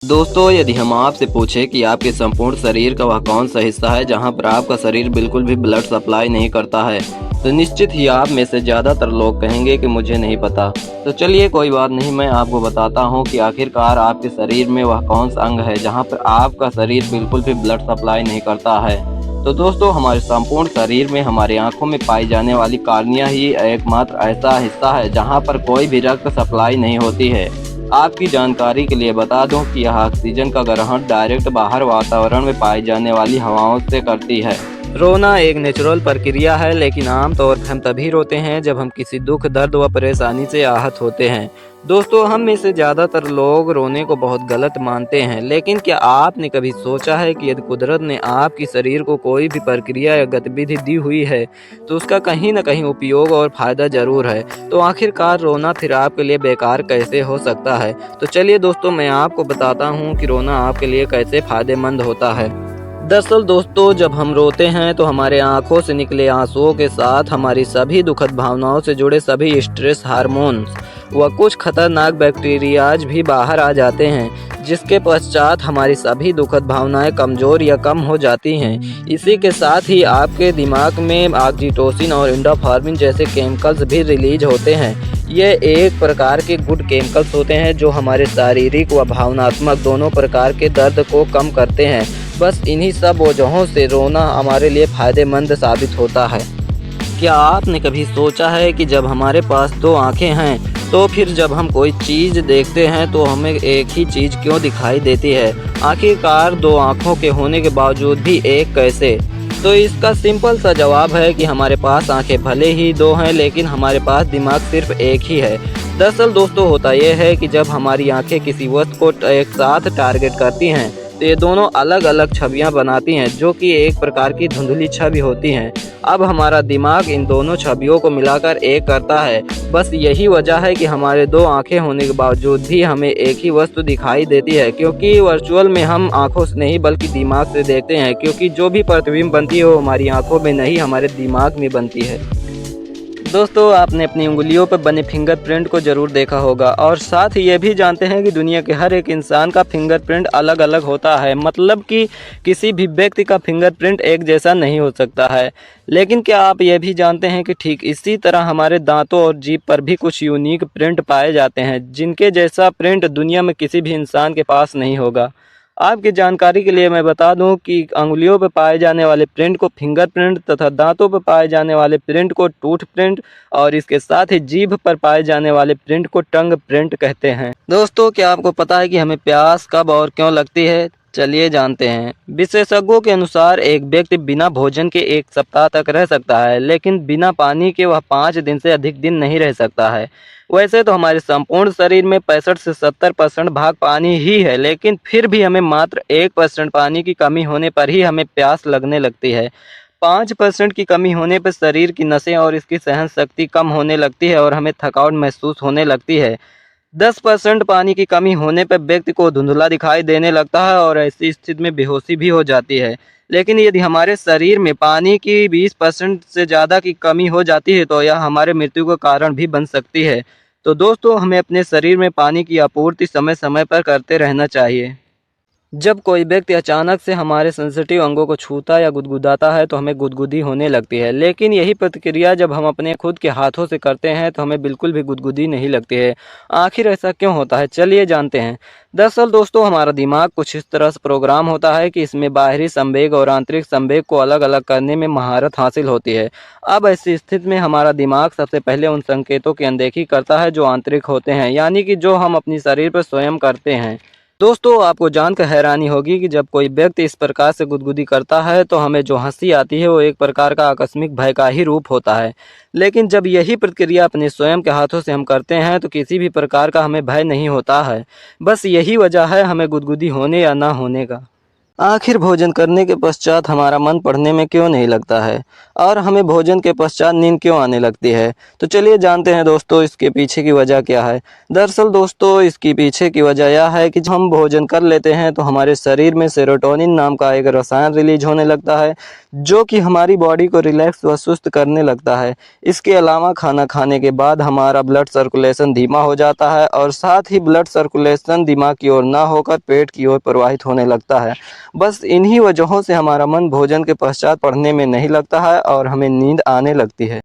दोस्तों, यदि हम आपसे पूछें कि आपके संपूर्ण शरीर का वह कौन सा हिस्सा है जहां पर आपका शरीर बिल्कुल भी ब्लड सप्लाई नहीं करता है, तो निश्चित ही आप में से ज़्यादातर लोग कहेंगे कि मुझे नहीं पता। तो चलिए कोई बात नहीं, मैं आपको बताता हूं कि आखिरकार आपके शरीर में वह कौन सा अंग है जहां पर आपका शरीर बिल्कुल भी ब्लड सप्लाई नहीं करता है। तो दोस्तों, हमारे संपूर्ण शरीर में हमारी आँखों में पाई जाने वाली कॉर्निया ही एकमात्र ऐसा हिस्सा है जहाँ पर कोई भी रक्त सप्लाई नहीं होती है। आपकी जानकारी के लिए बता दूं कि यह ऑक्सीजन का ग्रहण डायरेक्ट बाहर वातावरण में पाई जाने वाली हवाओं से करती है। रोना एक नेचुरल प्रक्रिया है, लेकिन आमतौर पर हम तभी रोते हैं जब हम किसी दुख, दर्द व परेशानी से आहत होते हैं। दोस्तों, हम में से ज़्यादातर लोग रोने को बहुत गलत मानते हैं, लेकिन क्या आपने कभी सोचा है कि यदि कुदरत ने आपके शरीर को कोई भी प्रक्रिया या गतिविधि दी हुई है, तो उसका कहीं न कहीं उपयोग और फ़ायदा ज़रूर है। तो आखिरकार रोना फिर आपके लिए बेकार कैसे हो सकता है? तो चलिए दोस्तों, मैं आपको बताता हूँ कि रोना आपके लिए कैसे फ़ायदेमंद होता है। दरअसल दोस्तों, जब हम रोते हैं तो हमारे आंखों से निकले आंसुओं के साथ हमारी सभी दुखद भावनाओं से जुड़े सभी स्ट्रेस हार्मोन्स व कुछ खतरनाक बैक्टीरियाज भी बाहर आ जाते हैं, जिसके पश्चात हमारी सभी दुखद भावनाएं कमज़ोर या कम हो जाती हैं। इसी के साथ ही आपके दिमाग में ऑक्सीटोसिन और एंडोर्फिन जैसे केमिकल्स भी रिलीज होते हैं। ये एक प्रकार के गुड केमिकल्स होते हैं जो हमारे शारीरिक व भावनात्मक दोनों प्रकार के दर्द को कम करते हैं। बस इन्हीं सब वजहों से रोना हमारे लिए फ़ायदेमंद साबित होता है। क्या आपने कभी सोचा है कि जब हमारे पास दो आँखें हैं, तो फिर जब हम कोई चीज़ देखते हैं तो हमें एक ही चीज़ क्यों दिखाई देती है? आखिरकार दो आँखों के होने के बावजूद भी एक कैसे? तो इसका सिंपल सा जवाब है कि हमारे पास आँखें भले ही दो हैं, लेकिन हमारे पास दिमाग सिर्फ एक ही है। दरअसल दोस्तों, होता यह है कि जब हमारी आँखें किसी वस्तु को एक साथ टारगेट करती हैं, तो ये दोनों अलग अलग छवियां बनाती हैं, जो कि एक प्रकार की धुंधली छवि होती हैं। अब हमारा दिमाग इन दोनों छवियों को मिलाकर एक करता है। बस यही वजह है कि हमारे दो आंखें होने के बावजूद भी हमें एक ही वस्तु दिखाई देती है, क्योंकि वर्चुअल में हम आंखों से नहीं बल्कि दिमाग से देखते हैं, क्योंकि जो भी प्रतिबिंब बनती है वो हमारी आंखों में नहीं, हमारे दिमाग में बनती है। दोस्तों, आपने अपनी उंगलियों पर बने फिंगरप्रिंट को ज़रूर देखा होगा और साथ ही ये भी जानते हैं कि दुनिया के हर एक इंसान का फिंगरप्रिंट अलग अलग होता है। मतलब कि किसी भी व्यक्ति का फिंगरप्रिंट एक जैसा नहीं हो सकता है। लेकिन क्या आप ये भी जानते हैं कि ठीक इसी तरह हमारे दांतों और जीभ पर भी कुछ यूनिक प्रिंट पाए जाते हैं, जिनके जैसा प्रिंट दुनिया में किसी भी इंसान के पास नहीं होगा। आपकी जानकारी के लिए मैं बता दूं कि अंगुलियों पर पाए जाने वाले प्रिंट को फिंगरप्रिंट तथा दांतों पर पाए जाने वाले प्रिंट को टूथ प्रिंट और इसके साथ ही जीभ पर पाए जाने वाले प्रिंट को टंग प्रिंट कहते हैं। दोस्तों, क्या आपको पता है कि हमें प्यास कब और क्यों लगती है? चलिए जानते हैं। विशेषज्ञों के अनुसार एक व्यक्ति बिना भोजन के 1 सप्ताह तक रह सकता है, लेकिन बिना पानी के वह 5 दिन से अधिक दिन नहीं रह सकता है। वैसे तो हमारे संपूर्ण शरीर में 65 से 70% भाग पानी ही है, लेकिन फिर भी हमें मात्र 1% पानी की कमी होने पर ही हमें प्यास लगने लगती है। 5% की कमी होने पर शरीर की नसें और इसकी सहन शक्ति कम होने लगती है और हमें थकावट महसूस होने लगती है। 10% पानी की कमी होने पर व्यक्ति को धुंधला दिखाई देने लगता है और ऐसी स्थिति में बेहोशी भी हो जाती है। लेकिन यदि हमारे शरीर में पानी की 20% से ज़्यादा की कमी हो जाती है, तो यह हमारे मृत्यु का कारण भी बन सकती है। तो दोस्तों, हमें अपने शरीर में पानी की आपूर्ति समय समय पर करते रहना चाहिए। जब कोई व्यक्ति अचानक से हमारे सेंसिटिव अंगों को छूता या गुदगुदाता है तो हमें गुदगुदी होने लगती है, लेकिन यही प्रतिक्रिया जब हम अपने खुद के हाथों से करते हैं तो हमें बिल्कुल भी गुदगुदी नहीं लगती है। आखिर ऐसा क्यों होता है? चलिए जानते हैं। दरअसल दोस्तों, हमारा दिमाग कुछ इस तरह से प्रोग्राम होता है कि इसमें बाहरी संवेग और आंतरिक संवेग को अलग अलग करने में महारत हासिल होती है। अब ऐसी स्थिति में हमारा दिमाग सबसे पहले उन संकेतों की अनदेखी करता है जो आंतरिक होते हैं, यानी कि जो हम अपनी शरीर पर स्वयं करते हैं। दोस्तों, आपको जानकर हैरानी होगी कि जब कोई व्यक्ति इस प्रकार से गुदगुदी करता है तो हमें जो हंसी आती है वो एक प्रकार का आकस्मिक भय का ही रूप होता है। लेकिन जब यही प्रक्रिया अपने स्वयं के हाथों से हम करते हैं तो किसी भी प्रकार का हमें भय नहीं होता है। बस यही वजह है हमें गुदगुदी होने या ना होने का। आखिर भोजन करने के पश्चात हमारा मन पढ़ने में क्यों नहीं लगता है और हमें भोजन के पश्चात नींद क्यों आने लगती है? तो चलिए जानते हैं दोस्तों इसके पीछे की वजह क्या है। दरअसल दोस्तों इसकी पीछे की वजह यह है कि जब हम भोजन कर लेते हैं तो हमारे शरीर में सेरोटोनिन नाम का एक रसायन रिलीज होने लगता है, जो कि हमारी बॉडी को रिलैक्स व सुस्त करने लगता है। इसके अलावा खाना खाने के बाद हमारा ब्लड सर्कुलेशन धीमा हो जाता है और साथ ही ब्लड सर्कुलेशन दिमाग की ओर ना होकर पेट की ओर प्रवाहित होने लगता है। बस इन्हीं वजहों से हमारा मन भोजन के पश्चात पढ़ने में नहीं लगता है और हमें नींद आने लगती है।